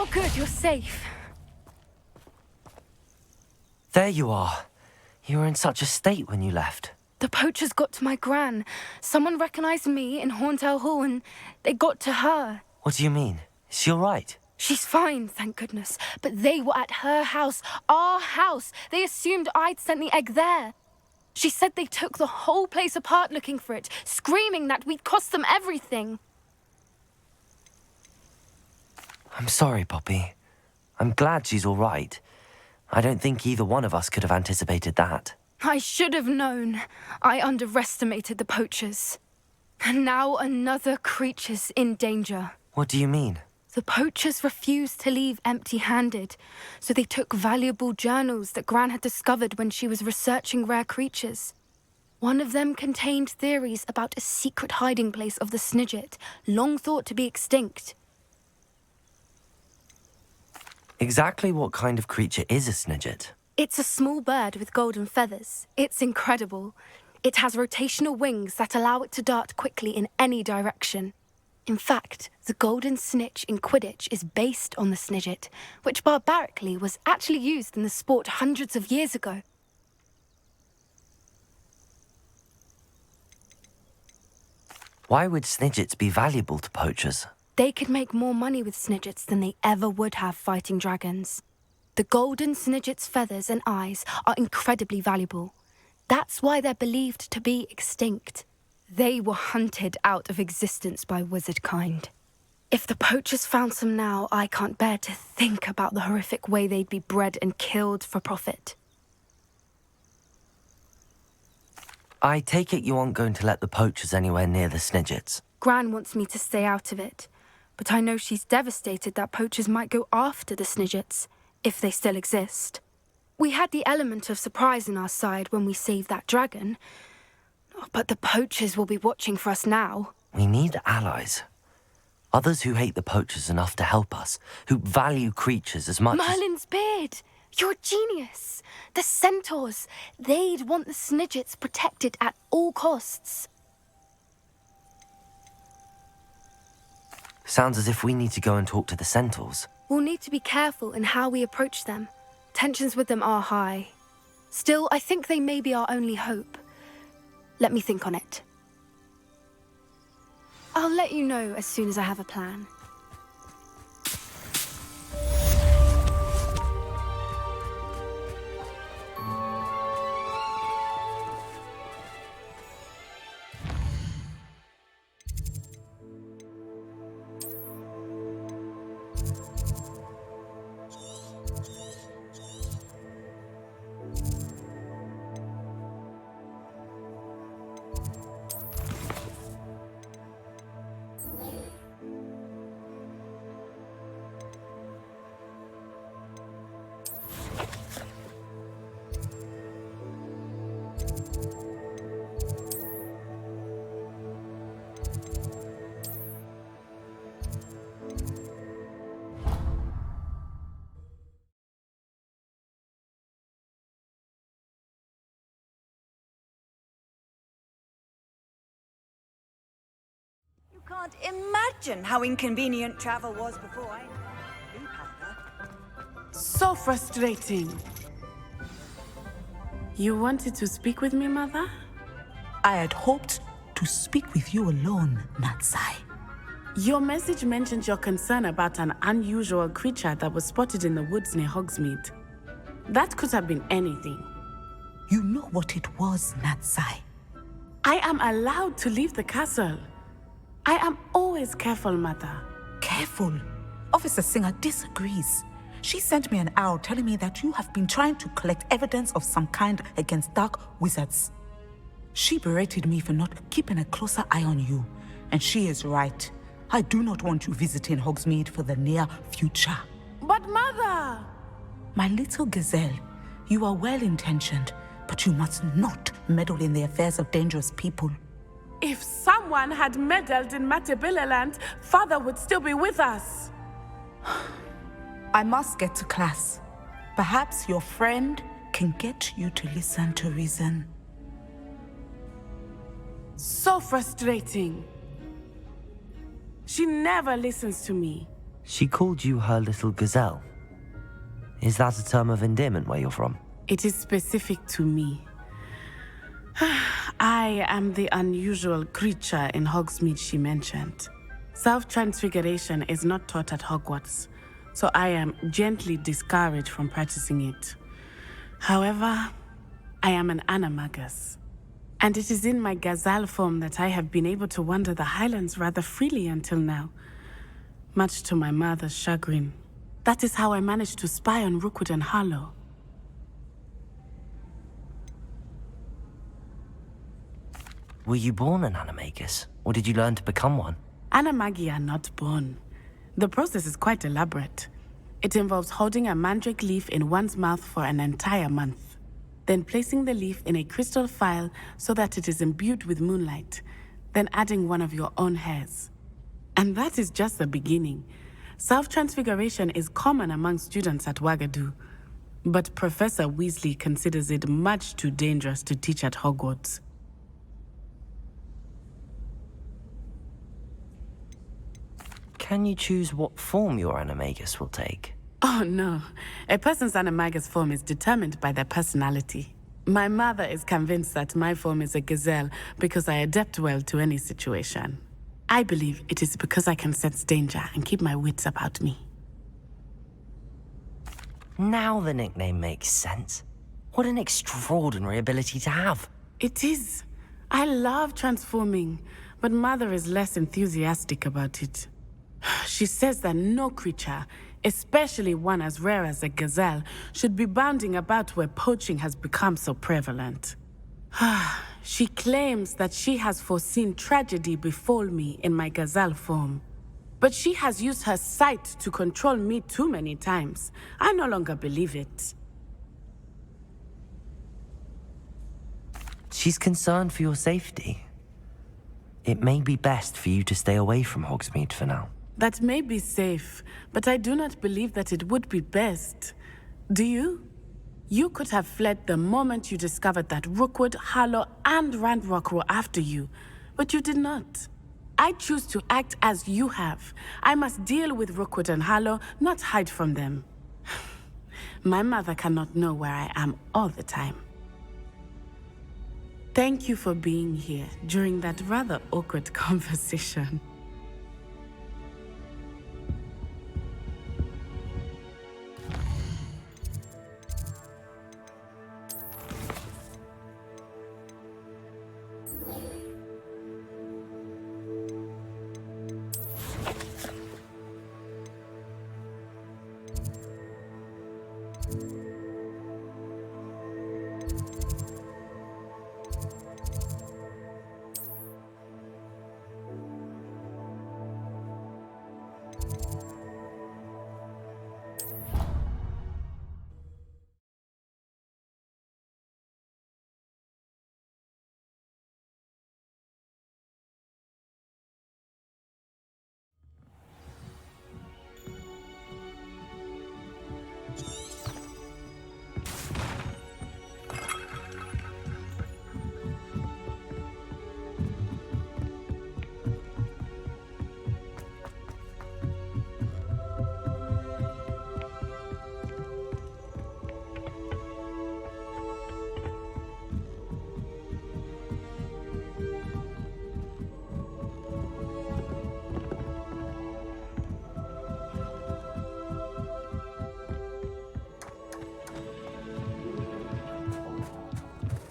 Oh good, you're safe. There you are. You were in such a state when you left. The poachers got to my gran. Someone recognized me in Horntail Hall and they got to her. What do you mean? Is she all right? She's fine, thank goodness. But they were at her house, our house. They assumed I'd sent the egg there. She said they took the whole place apart looking for it, screaming that we'd cost them everything. I'm sorry, Poppy. I'm glad she's all right. I don't think either one of us could have anticipated that. I should have known. I underestimated the poachers. And now another creature's in danger. What do you mean? The poachers refused to leave empty-handed, so they took valuable journals that Gran had discovered when she was researching rare creatures. One of them contained theories about a secret hiding place of the Snidget, long thought to be extinct. Exactly what kind of creature is a Snidget? It's a small bird with golden feathers. It's incredible. It has rotational wings that allow it to dart quickly in any direction. In fact, the golden snitch in Quidditch is based on the Snidget, which barbarically was actually used in the sport hundreds of years ago. Why would Snidgets be valuable to poachers? They could make more money with Snidgets than they ever would have fighting dragons. The golden Snidget's feathers and eyes are incredibly valuable. That's why they're believed to be extinct. They were hunted out of existence by wizard kind. If the poachers found some now, I can't bear to think about the horrific way they'd be bred and killed for profit. I take it you aren't going to let the poachers anywhere near the Snidgets. Gran wants me to stay out of it, but I know she's devastated that poachers might go after the Snidgets, if they still exist. We had the element of surprise on our side when we saved that dragon, but the poachers will be watching for us now. We need allies. Others who hate the poachers enough to help us, who value creatures as much Merlin's beard! You're a genius! The centaurs! They'd want the Snidgets protected at all costs. Sounds as if we need to go and talk to the centaurs. We'll need to be careful in how we approach them. Tensions with them are high. Still, I think they may be our only hope. Let me think on it. I'll let you know as soon as I have a plan. Can't imagine how inconvenient travel was before I knew powder. So frustrating. You wanted to speak with me, Mother? I had hoped to speak with you alone, Natsai. Your message mentioned your concern about an unusual creature that was spotted in the woods near Hogsmeade. That could have been anything. You know what it was, Natsai. I am allowed to leave the castle. I am always careful, Mother. Careful. Officer Singer disagrees. She sent me an owl telling me that you have been trying to collect evidence of some kind against dark wizards. She berated me for not keeping a closer eye on you, and she is right. I do not want you visiting Hogsmeade for the near future. But Mother! My little gazelle, you are well-intentioned, but you must not meddle in the affairs of dangerous people. If someone had meddled in Matabeleland, Father would still be with us. I must get to class. Perhaps your friend can get you to listen to reason. So frustrating. She never listens to me. She called you her little gazelle. Is that a term of endearment where you're from? It is specific to me. I am the unusual creature in Hogsmeade she mentioned. Self-transfiguration is not taught at Hogwarts, so I am gently discouraged from practicing it. However, I am an animagus, and it is in my gazelle form that I have been able to wander the Highlands rather freely until now, much to my mother's chagrin. That is how I managed to spy on Rookwood and Harlow. Were you born an animagus, or did you learn to become one? Animagi are not born. The process is quite elaborate. It involves holding a mandrake leaf in one's mouth for an entire month, then placing the leaf in a crystal phial so that it is imbued with moonlight, then adding one of your own hairs. And that is just the beginning. Self-transfiguration is common among students at Wagadu, but Professor Weasley considers it much too dangerous to teach at Hogwarts. Can you choose what form your animagus will take? Oh no, a person's animagus form is determined by their personality. My mother is convinced that my form is a gazelle because I adapt well to any situation. I believe it is because I can sense danger and keep my wits about me. Now the nickname makes sense. What an extraordinary ability to have. It is. I love transforming, but Mother is less enthusiastic about it. She says that no creature, especially one as rare as a gazelle, should be bounding about where poaching has become so prevalent. She claims that she has foreseen tragedy befall me in my gazelle form. But she has used her sight to control me too many times. I no longer believe it. She's concerned for your safety. It may be best for you to stay away from Hogsmeade for now. That may be safe, but I do not believe that it would be best. Do you? You could have fled the moment you discovered that Rookwood, Harlow, and Ranrock were after you, but you did not. I choose to act as you have. I must deal with Rookwood and Harlow, not hide from them. My mother cannot know where I am all the time. Thank you for being here during that rather awkward conversation.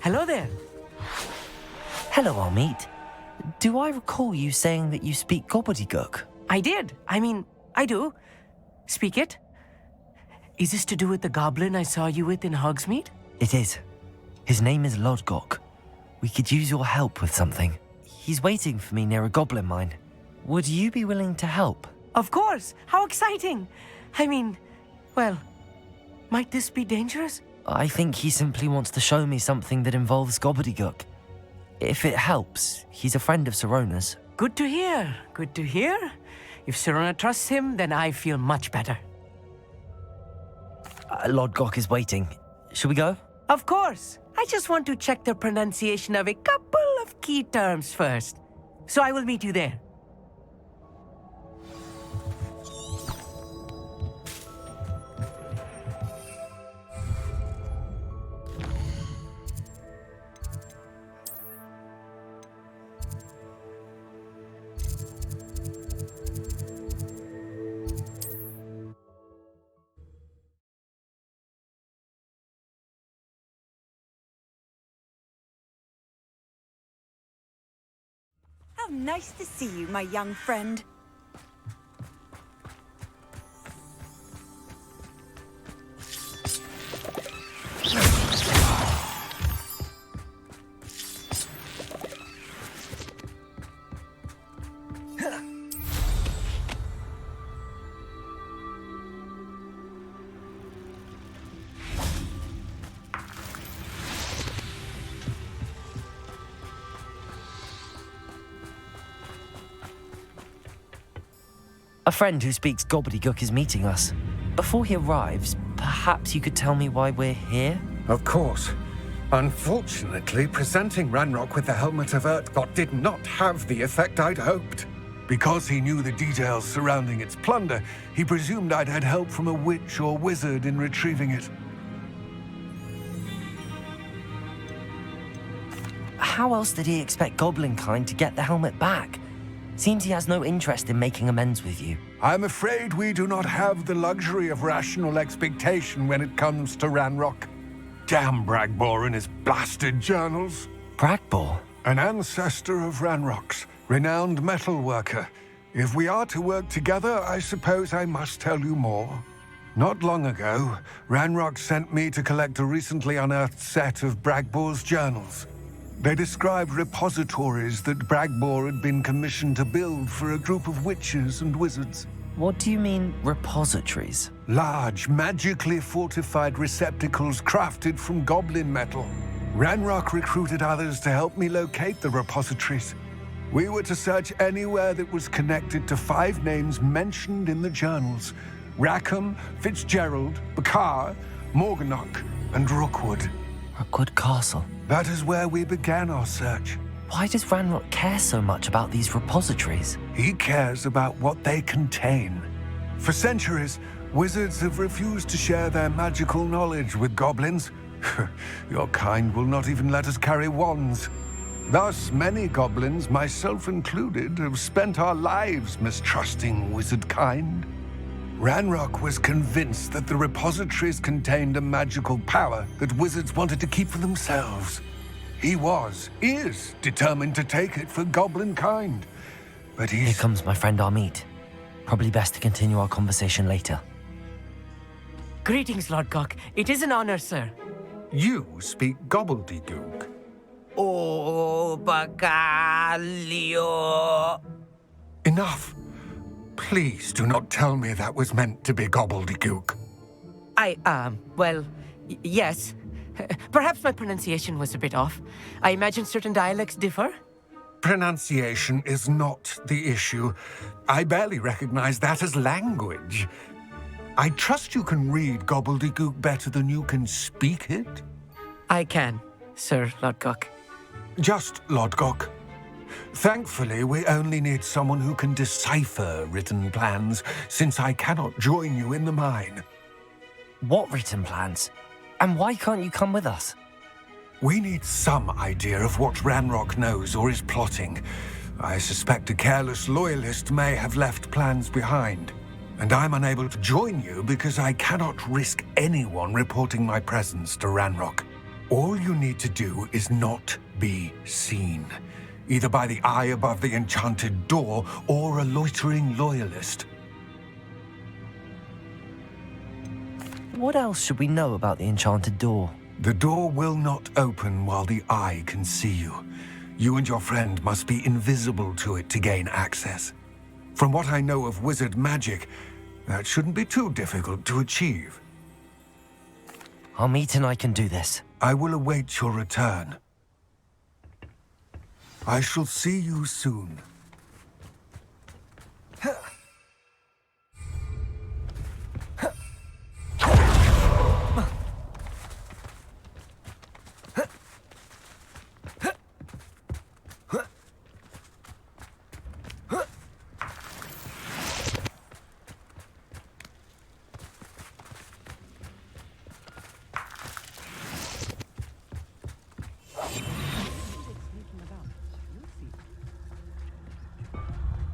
Hello there. Hello, Almeet. Do I recall you saying that you speak gobbledygook? I did. I do. Speak it. Is this to do with the goblin I saw you with in Hogsmeade? It is. His name is Lodgok. We could use your help with something. He's waiting for me near a goblin mine. Would you be willing to help? Of course. How exciting. Well, might this be dangerous? I think he simply wants to show me something that involves gobbledygook. If it helps, he's a friend of Sirona's. Good to hear. Good to hear. If Sirona trusts him, then I feel much better. Lodgok is waiting. Shall we go? Of course. I just want to check the pronunciation of a couple of key terms first. So I will meet you there. nice to see you, my young friend. A friend who speaks gobbledygook is meeting us. Before he arrives, perhaps you could tell me why we're here? Of course. Unfortunately, presenting Ranrock with the Helmet of Urtkot did not have the effect I'd hoped. Because he knew the details surrounding its plunder, he presumed I'd had help from a witch or wizard in retrieving it. How else did he expect Goblinkind to get the helmet back? Seems he has no interest in making amends with you. I'm afraid we do not have the luxury of rational expectation when it comes to Ranrock. Damn Bragbor and his blasted journals. Bragbor? An ancestor of Ranrock's, renowned metal worker. If we are to work together, I suppose I must tell you more. Not long ago, Ranrock sent me to collect a recently unearthed set of Bragbor's journals. They described repositories that Bragbor had been commissioned to build for a group of witches and wizards. What do you mean, repositories? Large, magically fortified receptacles crafted from goblin metal. Ranrock recruited others to help me locate the repositories. We were to search anywhere that was connected to 5 names mentioned in the journals: Rackham, Fitzgerald, Bakar, Morganach, and Rookwood. Rookwood Castle. That is where we began our search. Why does Ranrock care so much about these repositories? He cares about what they contain. For centuries, wizards have refused to share their magical knowledge with goblins. Your kind will not even let us carry wands. Thus, many goblins, myself included, have spent our lives mistrusting wizard kind. Ranrock was convinced that the repositories contained a magical power that wizards wanted to keep for themselves. He is determined to take it for goblin kind. But Here comes my friend Amit. Probably best to continue our conversation later. Greetings, Lord Gok. It is an honor, sir. You speak gobbledygook. Oh, Bagalio. Enough. Please do not tell me that was meant to be gobbledygook. Well, yes. Perhaps my pronunciation was a bit off. I imagine certain dialects differ? Pronunciation is not the issue. I barely recognize that as language. I trust you can read gobbledygook better than you can speak it? I can, Sir Lord Gok. Just Lodgok. Thankfully, we only need someone who can decipher written plans, since I cannot join you in the mine. What written plans? And why can't you come with us? We need some idea of what Ranrock knows or is plotting. I suspect a careless loyalist may have left plans behind. And I'm unable to join you because I cannot risk anyone reporting my presence to Ranrock. All you need to do is not be seen, either by the eye above the enchanted door or a loitering loyalist. What else should we know about the enchanted door? The door will not open while the eye can see you. You and your friend must be invisible to it to gain access. From what I know of wizard magic, that shouldn't be too difficult to achieve. Amit and I can do this. I will await your return. I shall see you soon.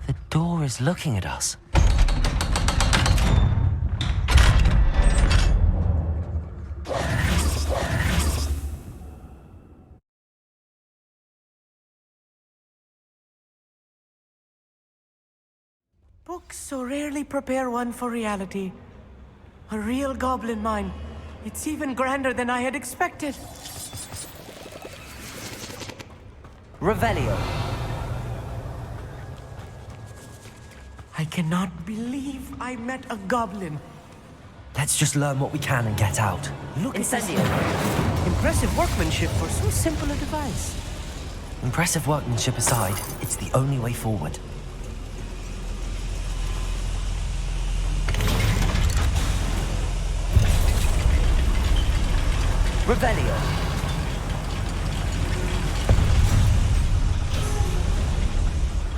The door is looking at us. Books so rarely prepare one for reality. A real goblin mine. It's even grander than I had expected. Revelio. I cannot believe I met a goblin. Let's just learn what we can and get out. Look at this. Impressive workmanship for so simple a device. Impressive workmanship aside, it's the only way forward. Revelio.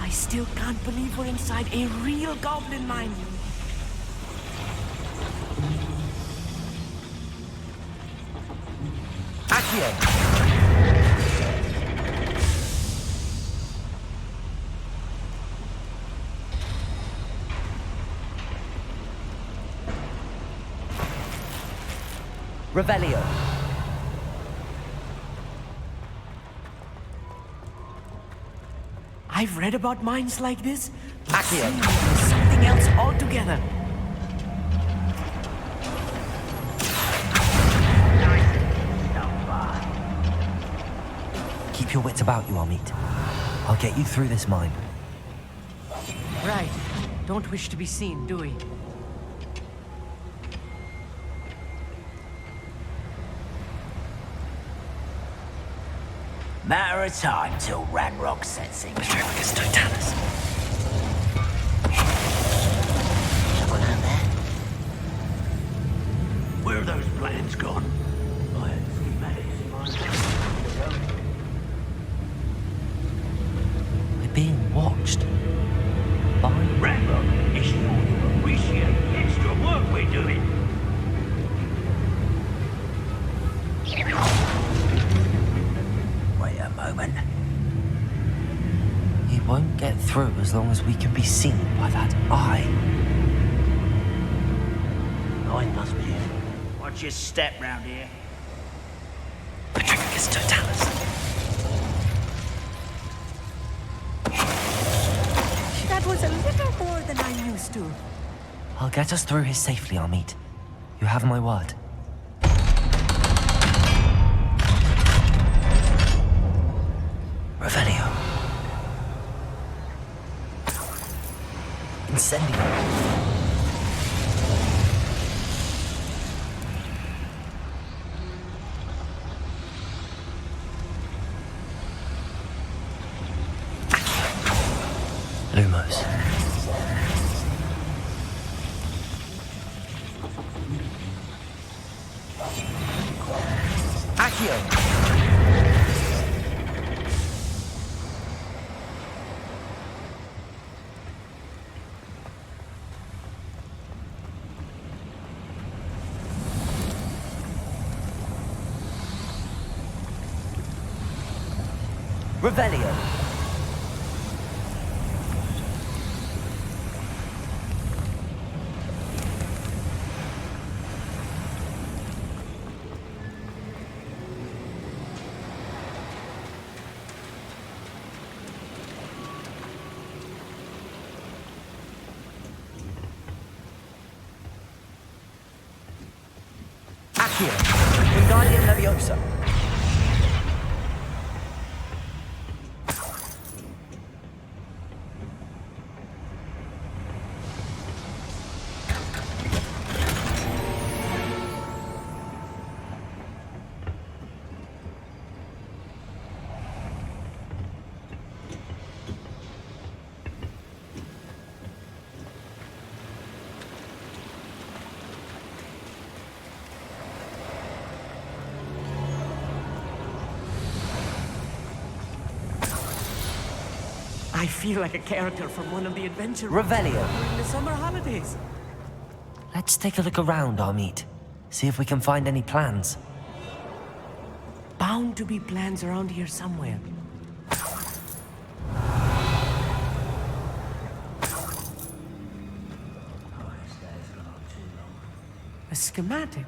I still can't believe we're inside a real goblin mine. Accio. Revelio. I've read about mines like this. Accio. Something else altogether. Keep your wits about you, Amit. I'll get you through this mine. Right. Don't wish to be seen, do we? Matter of time till Ranrock sets things right. Totalis. Someone out there? Where are those plans gone? I had schematics in my head. We're being watched. By Ranrock is sure to appreciate the extra work we're doing. Wait a moment. He won't get through as long as we can be seen by that eye. Line must be in. Watch your step round here. Patricus Totalis. That was a little more than I'm used to. I'll get us through here safely, Amit. You have my word. Revelio. Incendio. Lumos. Accio. Revelio. Accio. Wingardium Leviosa. I feel like a character from one of the adventure Revelio. during the summer holidays. Let's take a look around, Amit. See if we can find any plans. Bound to be plans around here somewhere. A schematic.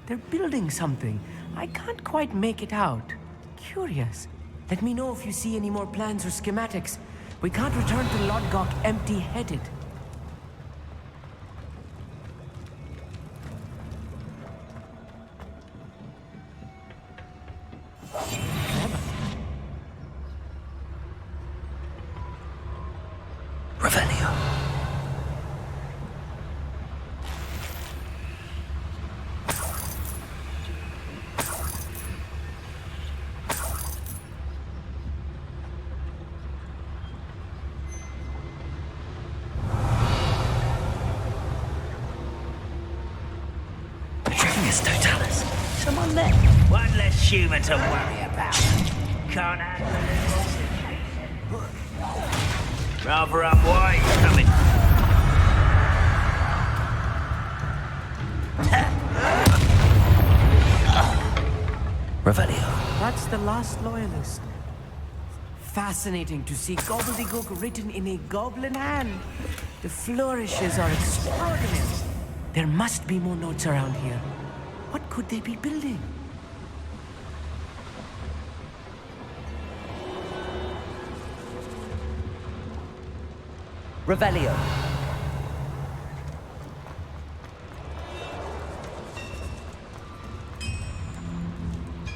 They're building something. I can't quite make it out. Curious. Let me know if you see any more plans or schematics. We can't return to Lodgok empty-headed. Retractus totalis. Come on then. One less human to worry about. Can't handle it. Rather unwise coming. Revelio. That's the last loyalist. Fascinating to see gobbledygook written in a goblin hand. The flourishes are extraordinary. There must be more notes around here. What could they be building? Revelio.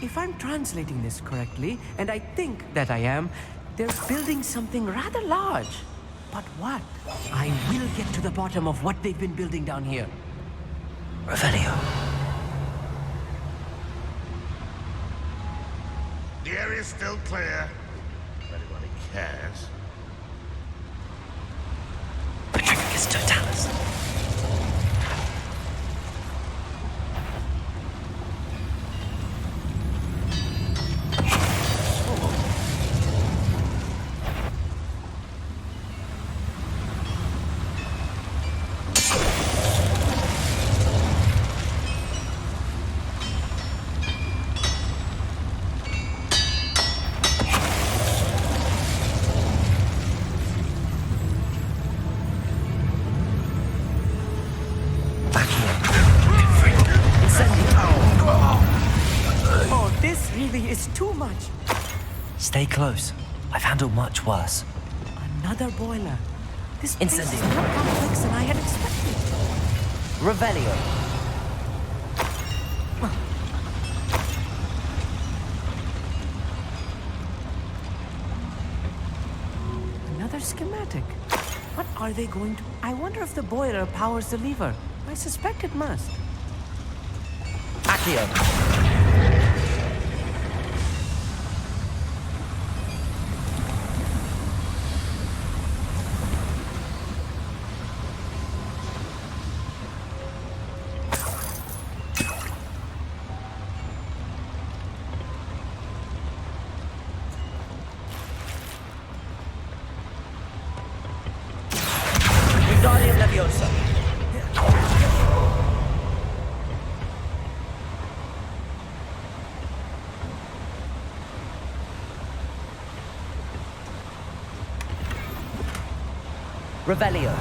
If I'm translating this correctly, and I think that I am, they're building something rather large. But what? I will get to the bottom of what they've been building down here. Revelio. The area's still clear. For anyone who cares. Retractus totalis. Oh, this really is too much. Stay close. I've handled much worse. Another boiler. This place is Incendio. more complex than I had expected. Revelio. Another schematic. What are they going to... I wonder if the boiler powers the lever. I suspect it must. Accio. Wingardium Leviosa. Revelio.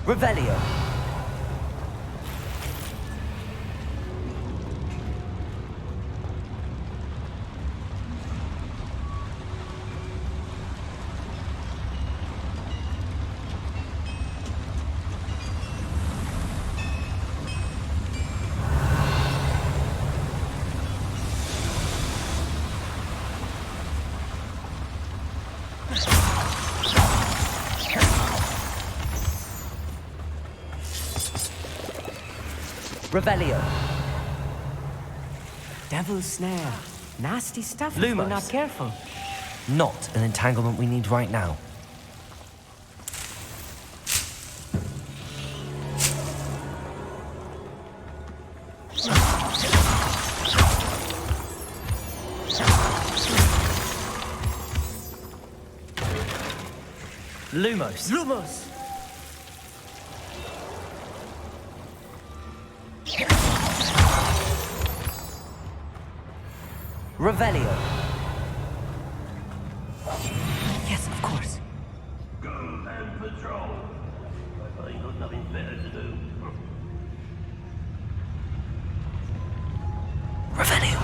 Revelio. Revelio. Devil's snare. Nasty stuff if we're Lumos. not careful. Not an entanglement we need right now. Lumos. Lumos! Revelio. Yes, of course. Go and patrol. I ain't got nothing better to do. Revelio.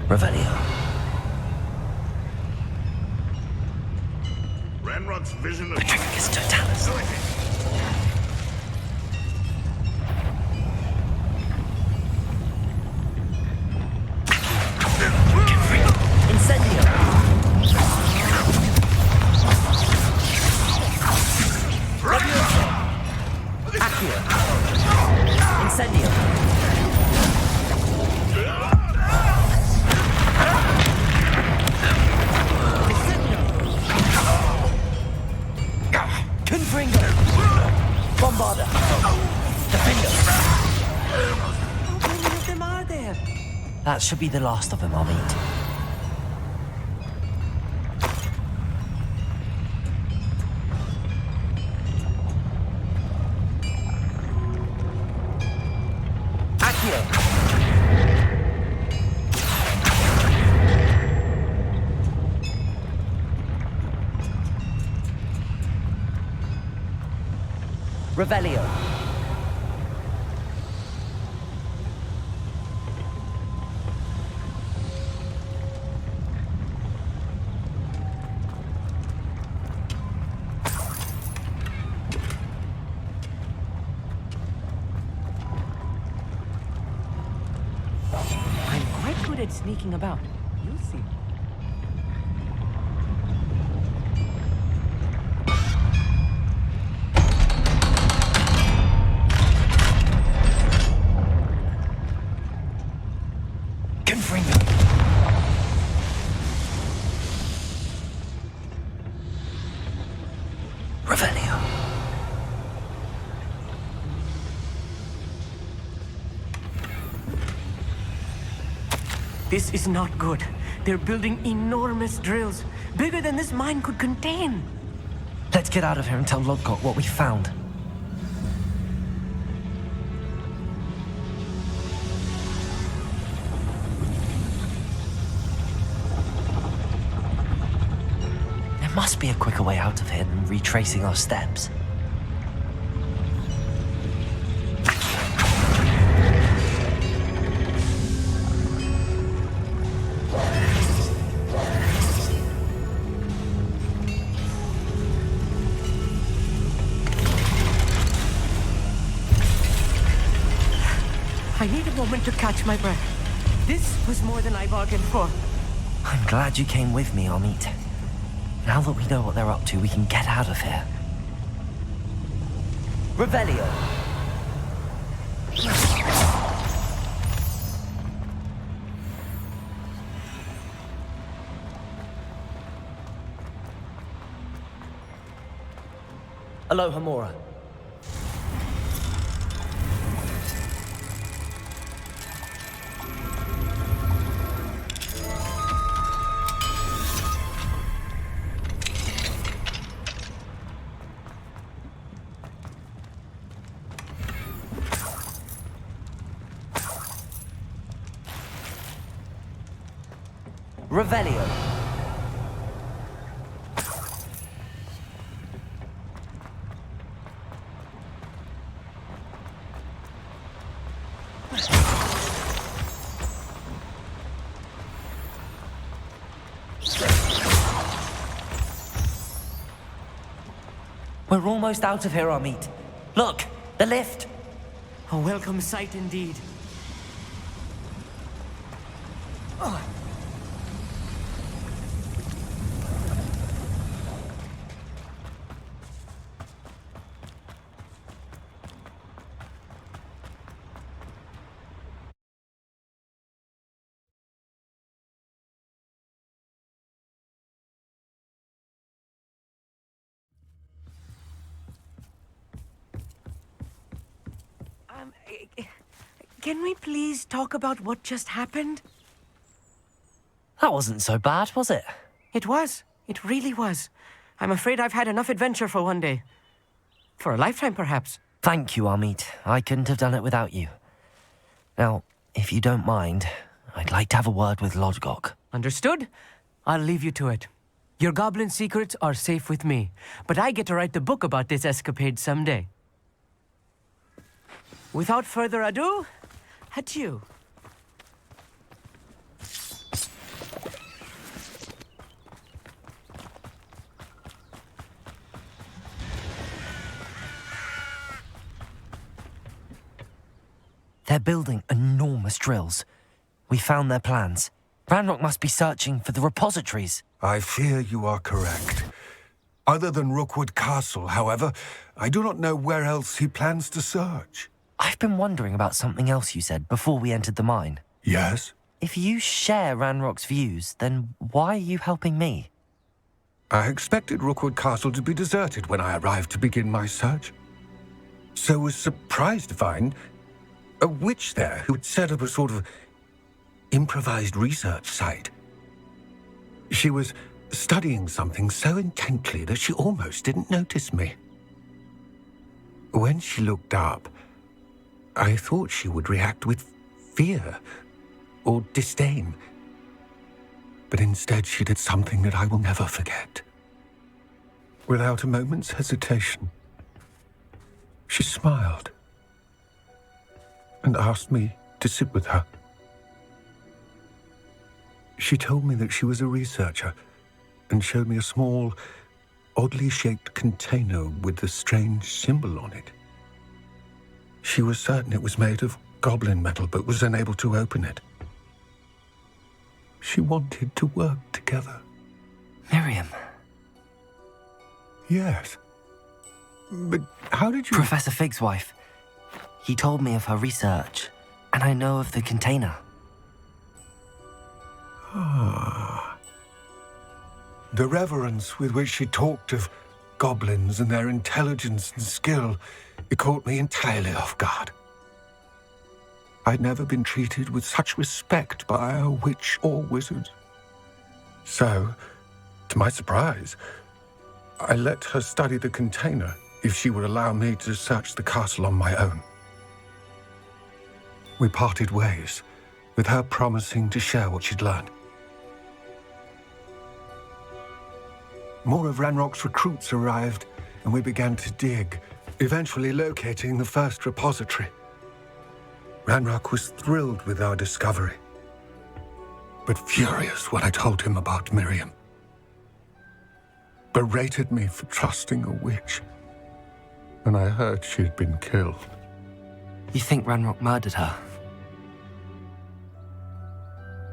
Revelio. Ranrock's vision of Patricus Totalis. Incendio. Levioso. Accio. Incendio. Confringo. Bombarda. Defender. How many of them are there? That should be the last of them, I'll meet. Revelio. I'm quite good at sneaking about. You'll see. Revelio. This is not good. They're building enormous drills, bigger than this mine could contain. Let's get out of here and tell Lodgok what we found. There must be a quicker way out of here than retracing our steps. I need a moment to catch my breath. This was more than I bargained for. I'm glad you came with me, Amit. Now that we know what they're up to, we can get out of here. Revelio. Aloha Mora. Revelio. We're almost out of here, Amit. Look, the lift. A welcome sight indeed. Can we please talk about what just happened? That wasn't so bad, was it? It was. It really was. I'm afraid I've had enough adventure for one day. For a lifetime, perhaps. Thank you, Amit. I couldn't have done it without you. Now, if you don't mind, I'd like to have a word with Lodgok. Understood? I'll leave you to it. Your goblin secrets are safe with me, but I get to write the book about this escapade someday. Without further ado, adieu. They're building enormous drills. We found their plans. Ranrock must be searching for the repositories. I fear you are correct. Other than Rookwood Castle, however, I do not know where else he plans to search. I've been wondering about something else you said before we entered the mine. Yes? If you share Ranrock's views, then why are you helping me? I expected Rookwood Castle to be deserted when I arrived to begin my search. So was surprised to find a witch there who had set up a sort of improvised research site. She was studying something so intently that she almost didn't notice me. When she looked up, I thought she would react with fear or disdain. But instead she did something that I will never forget. Without a moment's hesitation, she smiled and asked me to sit with her. She told me that she was a researcher and showed me a small, oddly shaped container with a strange symbol on it. She was certain it was made of goblin metal, but was unable to open it. She wanted to work together. Miriam. Yes. But how did you... Professor Fig's wife. He told me of her research, and I know of the container. Ah. The reverence with which she talked of goblins and their intelligence and skill, it caught me entirely off guard. I'd never been treated with such respect by a witch or wizard. So, to my surprise, I let her study the container if she would allow me to search the castle on my own. We parted ways, with her promising to share what she'd learned. More of Ranrock's recruits arrived, and we began to dig, eventually locating the first repository. Ranrock was thrilled with our discovery, but furious when I told him about Miriam. Berated me for trusting a witch, and I heard she had been killed. You think Ranrock murdered her?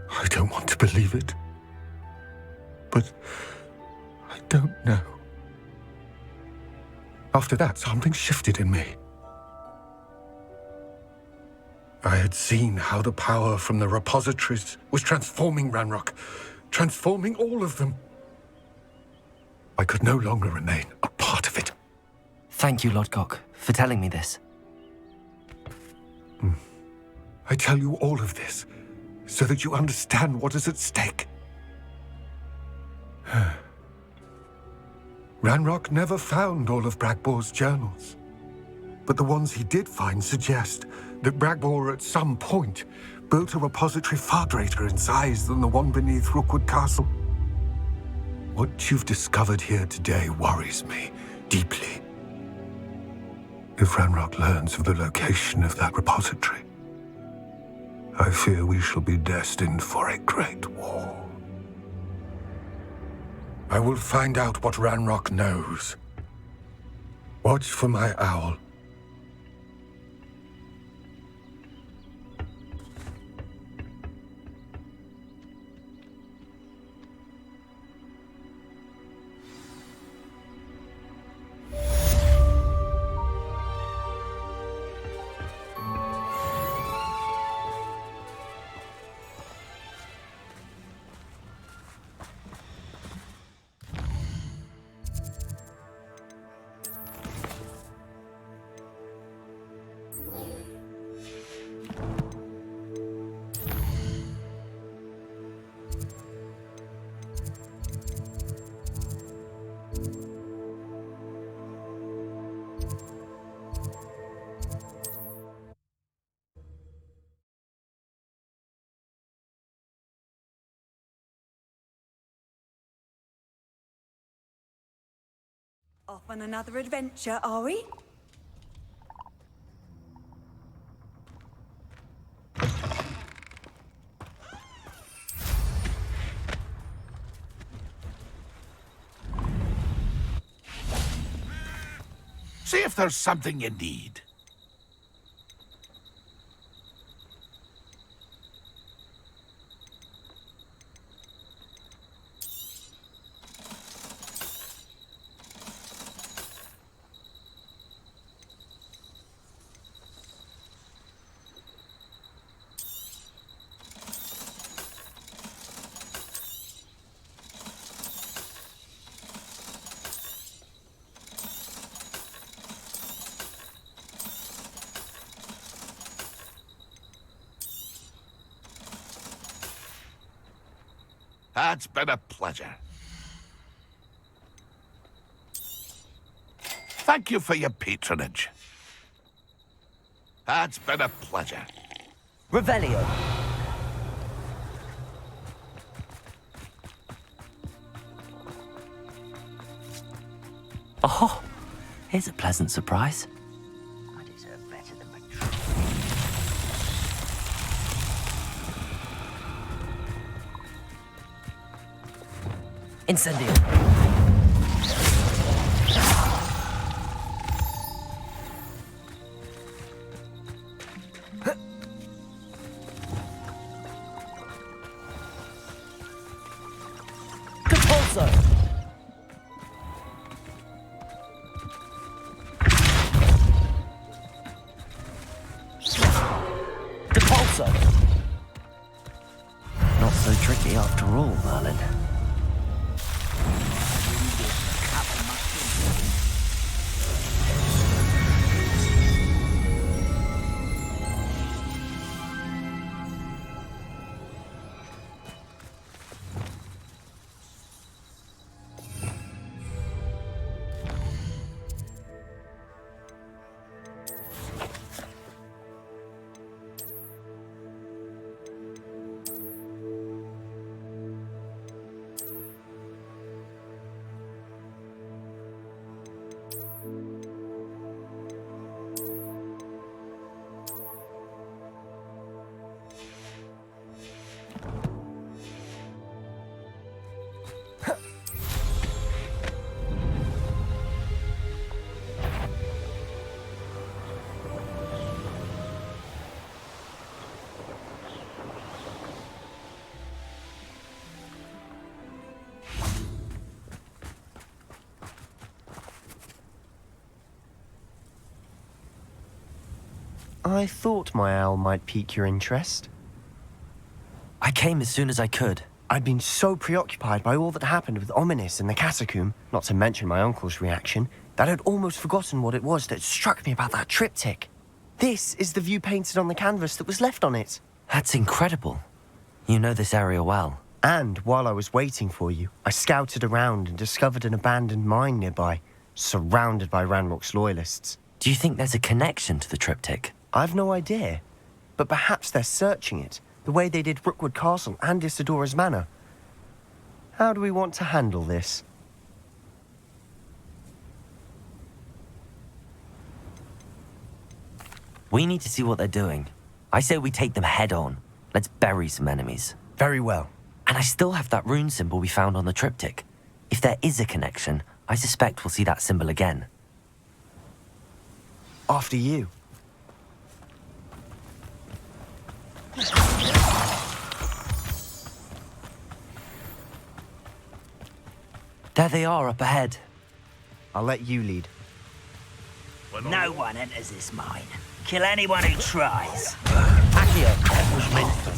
I don't want to believe it, but I don't know. After that, something shifted in me. I had seen how the power from the repositories was transforming Ranrock, transforming all of them. I could no longer remain a part of it. Thank you, Lodgok, for telling me this. I tell you all of this so that you understand what is at stake. Ranrock never found all of Bragbor's journals, but the ones he did find suggest that Bragbor at some point built a repository far greater in size than the one beneath Rookwood Castle. What you've discovered here today worries me deeply. If Ranrock learns of the location of that repository, I fear we shall be destined for a great war. I will find out what Ranrock knows. Watch for my owl. Off on another adventure, are we? See if there's something you need. It's been a pleasure. Thank you for your patronage. It's been a pleasure. Revelio. Oh, here's a pleasant surprise. I deserve better than Incendio. Compulso. Compulso. Not so tricky after all, Merlin. I thought my owl might pique your interest. I came as soon as I could. I'd been so preoccupied by all that happened with Ominis and the catacomb, not to mention my uncle's reaction, that I'd almost forgotten what it was that struck me about that triptych. This is the view painted on the canvas that was left on it. That's incredible. You know this area well. And while I was waiting for you, I scouted around and discovered an abandoned mine nearby, surrounded by Ranrock's loyalists. Do you think there's a connection to the triptych? I've no idea, but perhaps they're searching it, the way they did Rookwood Castle and Isidora's Manor. How do we want to handle this? We need to see what they're doing. I say we take them head on. Let's bury some enemies. Very well. And I still have that rune symbol we found on the triptych. If there is a connection, I suspect we'll see that symbol again. After you. There they are up ahead. I'll let you lead. No one enters this mine. Kill anyone who tries. Accio.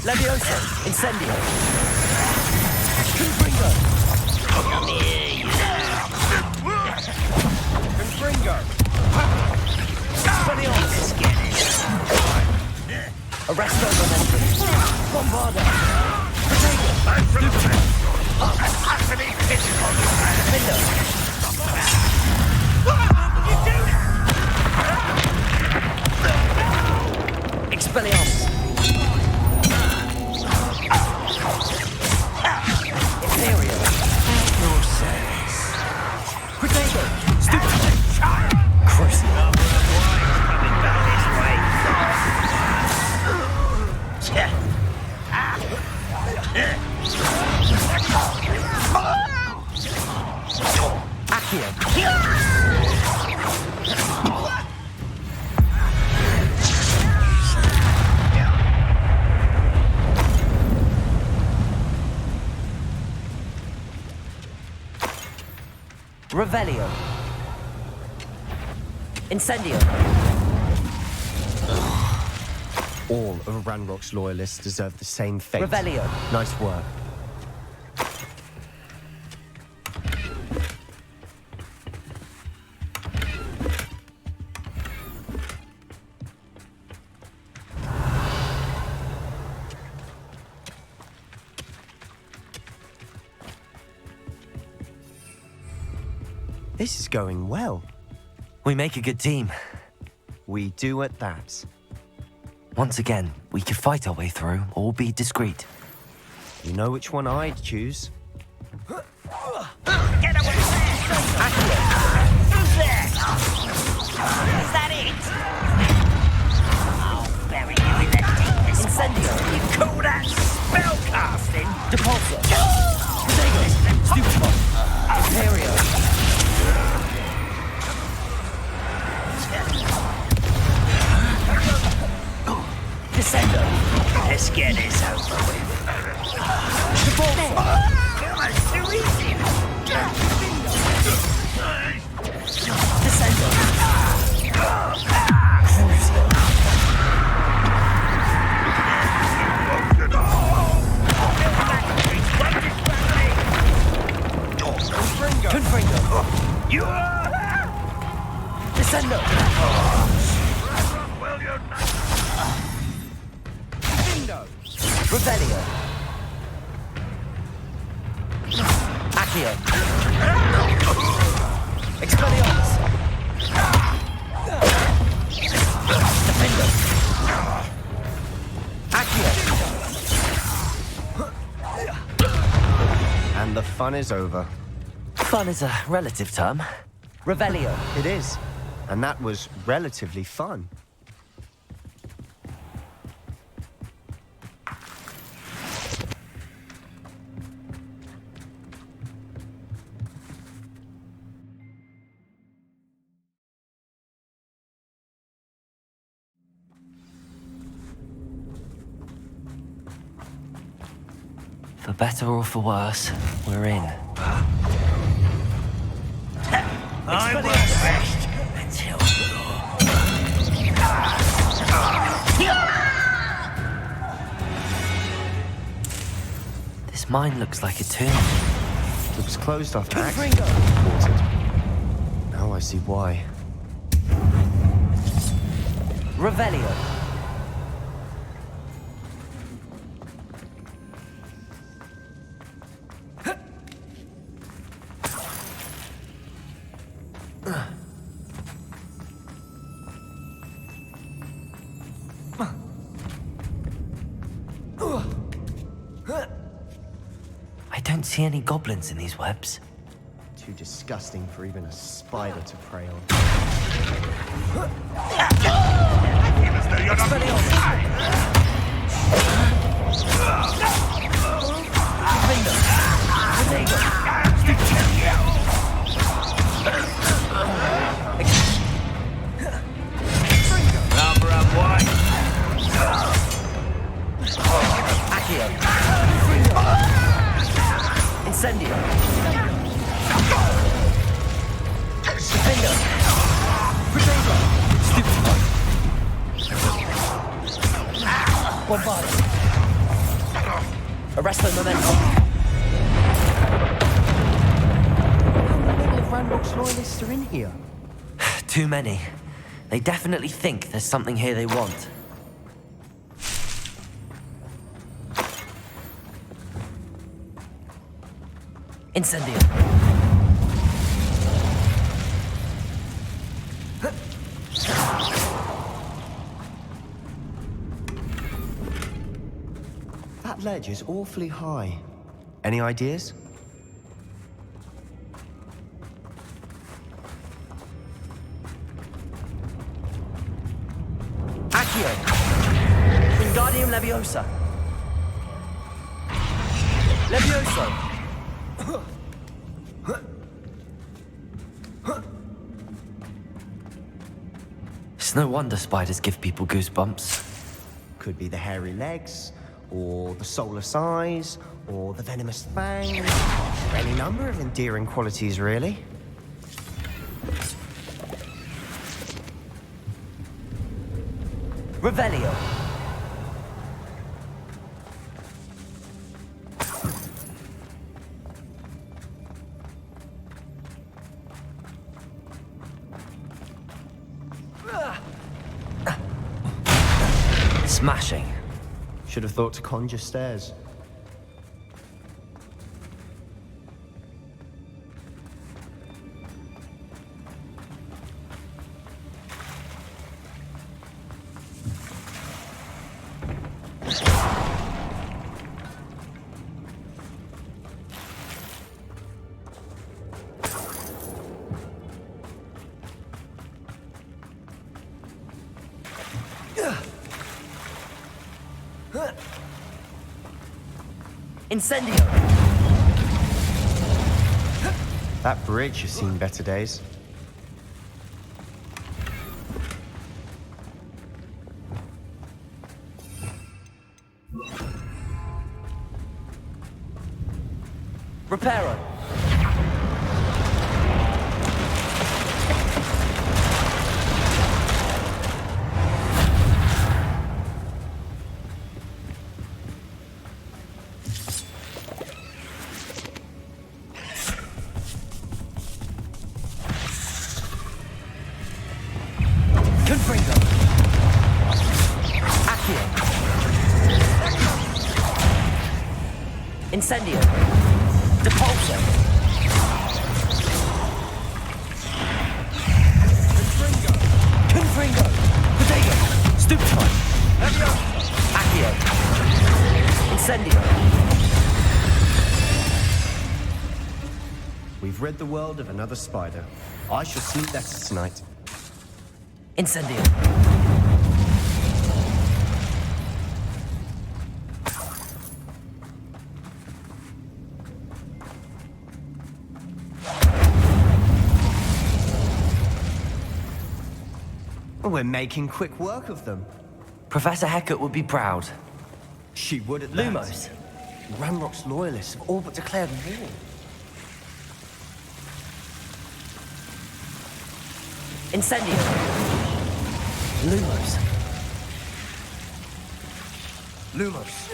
Levioso. Incendio. Confringo. Come here, you. Confringo. Spanions. Arresto momentum. Bombarda. Protego. Findo. Expelliarmus. Imperio. No sense. Protego. Stupid. Crucible. Coming back this way. Accio. Revelio. Incendio. All of Ranrock's loyalists deserve the same fate. Revelio. Nice work. This is going well. We make a good team. We do at that. Once again, we could fight our way through or be discreet. You know which one I'd choose. Get away there! Who's there? Is that it? I'll bury you in the deepest Incendio! You call that spellcasting? Depulsor! Potato! Stupid Bomb! Imperio! Descendo! Let's get this over with. Depulsor! That's too easy. Descendo! Confringo! You Descendo! Revelio! Accio! Expelliarmus! Defender! Accio! And the fun is over. Fun is a relative term. Revelio! It is. And that was relatively fun. For better or for worse, we're in. I was best until This mine looks like a tomb. It was closed after Confringo! reported. Now I see why. Revelio! I don't see any goblins in these webs. Too disgusting for even a spider to prey on. Incendio! Defender! Potato! Stupid Bomb! Bombarded! Arresto Memento! How many of Ranrock's loyalists are in here? Too many. They definitely think there's something here they want. Incendio! That ledge is awfully high. Any ideas? Accio! Wingardium Leviosa! Levioso! It's no wonder spiders give people goosebumps. Could be the hairy legs, or the soulless eyes, or the venomous fangs. Any number of endearing qualities, really. Revelio! Smashing. Should have thought to conjure stairs. Incendio! That bridge has seen better days. Reparo! Confringo! Accio! Incendio! Depulso! Confringo! Protego! Stupefy! Accio! Incendio! We've rid the world of another spider. I shall sleep better tonight. Incendio! We're making quick work of them. Professor Hecat would be proud. She would at that. Lumos! Ranrock's loyalists have all but declared war. Incendio! Lumos! Lumos.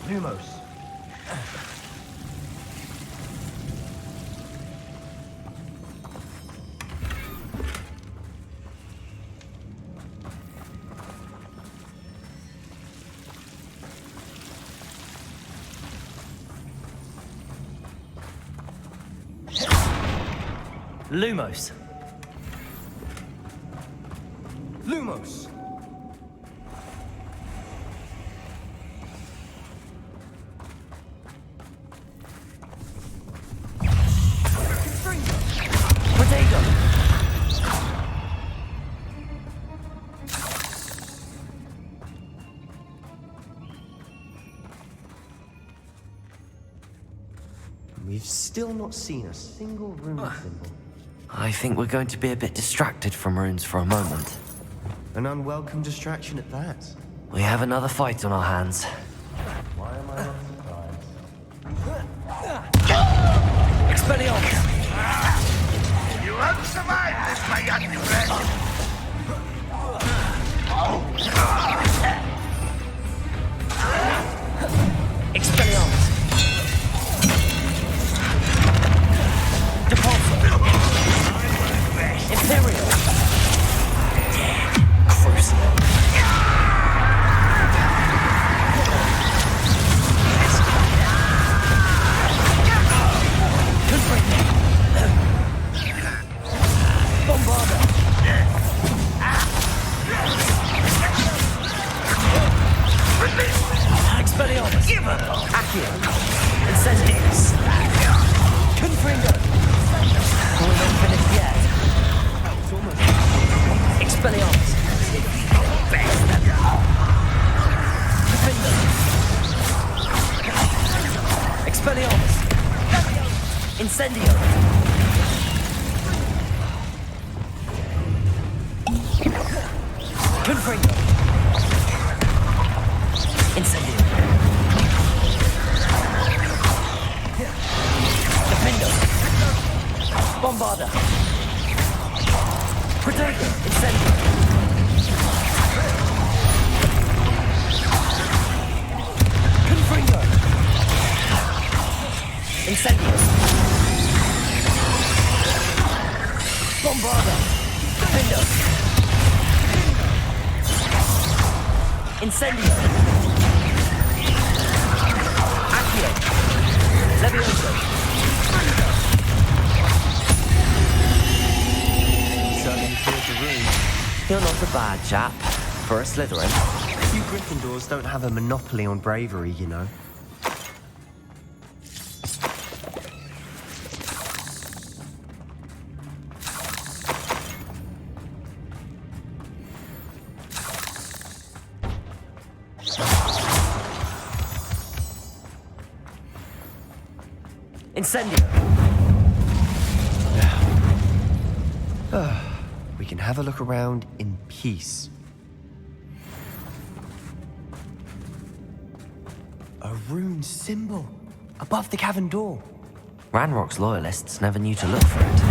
Lumos. Lumos! Lumos. Protego! We've still not seen a single rune symbol. I think we're going to be a bit distracted from runes for a moment. An unwelcome distraction at that. We have another fight on our hands. Why am I not surprised? Expelliarmus! You won't survive this, my young friend! Expelliarmus! Depulso! Imperial! Crucible! Bombarda! Expelliarmus! Accio! Incendies! Confringo! We're not finished yet. Expelliarmus! Defender! Expelliarmus! Incendio! Confringo! Incendio! Defendo! Bombarda! Protego! Incendio! Confringo! Incendio! Bombarda! Defendo! Incendio! Accio! Levioso! Certainly cleared the room. You're not a bad chap for a Slytherin. You Gryffindors don't have a monopoly on bravery, you know. Incendio! We can have a look around in peace. A rune symbol above the cavern door. Ranrock's loyalists never knew to look for it.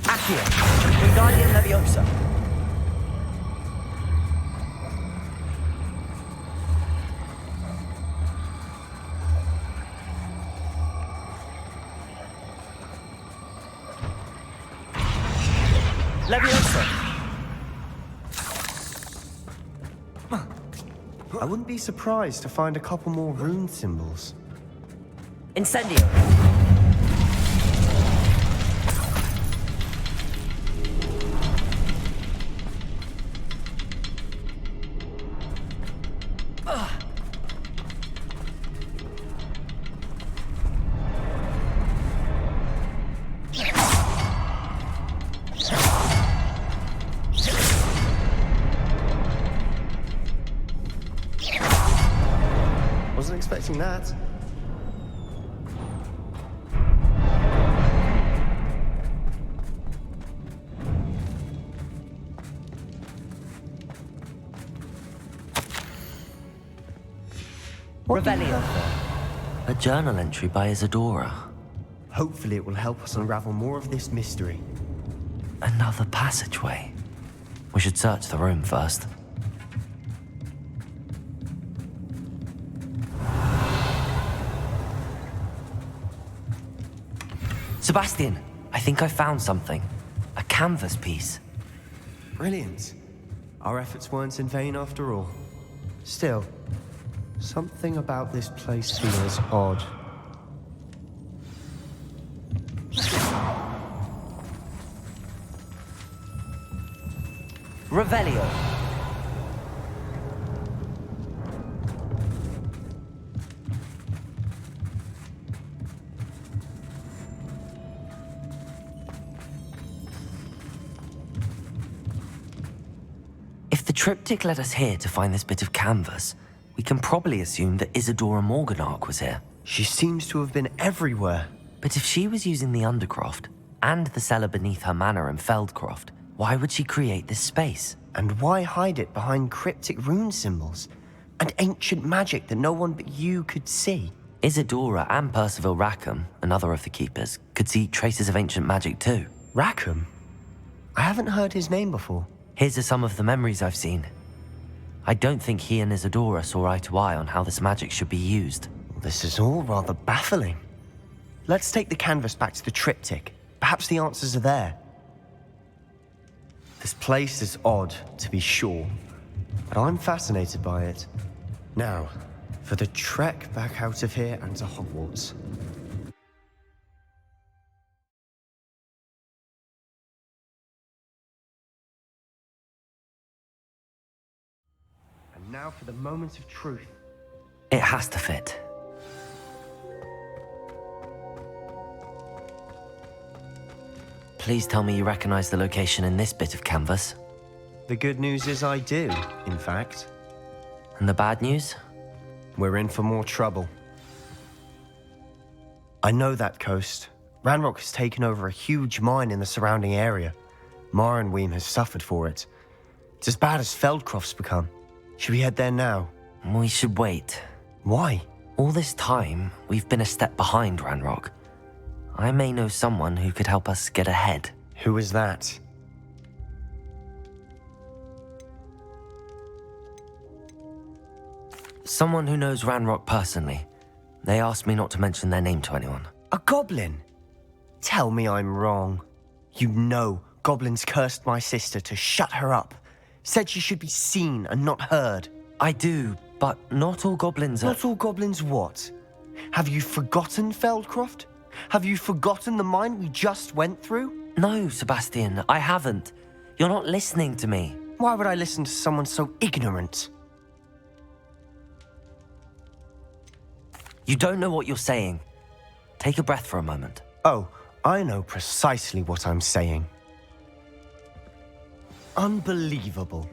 Accio! Wingardium Leviosa! Leviosa! I wouldn't be surprised to find a couple more rune symbols. Incendio! Wasn't expecting that. Revelio. A journal entry by Isadora. Hopefully it will help us unravel more of this mystery. Another passageway. We should search the room first. Sebastian, I think I found something. A canvas piece. Brilliant. Our efforts weren't in vain after all. Still, something about this place feels odd. Revelio. If the triptych led us here to find this bit of canvas, we can probably assume that Isadora Morganark was here. She seems to have been everywhere. But if she was using the Undercroft and the cellar beneath her manor in Feldcroft, why would she create this space? And why hide it behind cryptic rune symbols and ancient magic that no one but you could see? Isadora and Percival Rackham, another of the keepers, could see traces of ancient magic too. Rackham? I haven't heard his name before. Here's are some of the memories I've seen. I don't think he and Isadora saw eye to eye on how this magic should be used. This is all rather baffling. Let's take the canvas back to the triptych. Perhaps the answers are there. This place is odd, to be sure, but I'm fascinated by it. Now, for the trek back out of here and to Hogwarts. And now for the moment of truth. It has to fit. Please tell me you recognize the location in this bit of canvas. The good news is I do, in fact. And the bad news? We're in for more trouble. I know that coast. Ranrock has taken over a huge mine in the surrounding area. Marrenweem has suffered for it. It's as bad as Feldcroft's become. Should we head there now? We should wait. Why? All this time, we've been a step behind Ranrock. I may know someone who could help us get ahead. Who is that? Someone who knows Ranrock personally. They asked me not to mention their name to anyone. A goblin? Tell me I'm wrong. You know goblins cursed my sister to shut her up. Said she should be seen and not heard. I do, but not all goblins are... Not all goblins what? Have you forgotten Feldcroft? Have you forgotten the mine we just went through? No, Sebastian, I haven't. You're not listening to me. Why would I listen to someone so ignorant? You don't know what you're saying. Take a breath for a moment. Oh, I know precisely what I'm saying. Unbelievable.